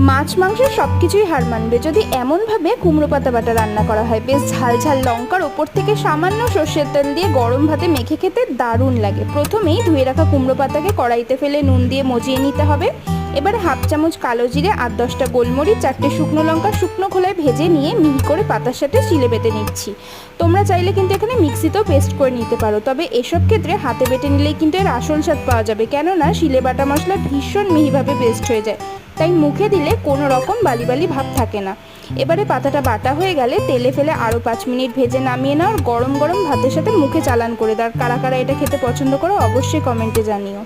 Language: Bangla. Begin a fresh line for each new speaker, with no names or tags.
মাছ মাংস সব কিছুই হার মানবে যদি এমনভাবে কুমড়ো পাতা বাটা রান্না করা হয়। বেশ ঝাল ঝাল লঙ্কার ওপর থেকে সামান্য সর্ষের তেল দিয়ে গরম ভাতে মেখে খেতে দারুণ লাগে। প্রথমেই ধুয়ে রাখা কুমড়ো পাতাকে কড়াইতে ফেলে নুন দিয়ে মজিয়ে নিতে হবে। এবারে হাফ চামচ কালো জিরে, 8-10টা গোলমরিচ, 4টে শুকনো লঙ্কা শুকনো খোলায় ভেজে নিয়ে মিহি করে পাতার সাথে শিলে বেটে নিচ্ছি। তোমরা চাইলে কিন্তু এখানে মিক্সিতেও পেস্ট করে নিতে পারো, তবে এসব ক্ষেত্রে হাতে বেটে নিলেই কিন্তু এর আসল স্বাদ পাওয়া যাবে, কেননা শিলে বাটা মশলা ভীষণ মিহিভাবে পেস্ট হয়ে যায়, তাই মুখে দিলে কোনো রকম বালি বালি ভাব থাকে না। এবারে পাতাটা বাটা হয়ে গেলে তেলে ফেলে আরও 5 মিনিট ভেজে নামিয়ে নাও। গরম গরম ভাতের সাথে মুখে চালান করে দাও। কারা কারা এটা খেতে পছন্দ করো অবশ্যই কমেন্টে জানিও।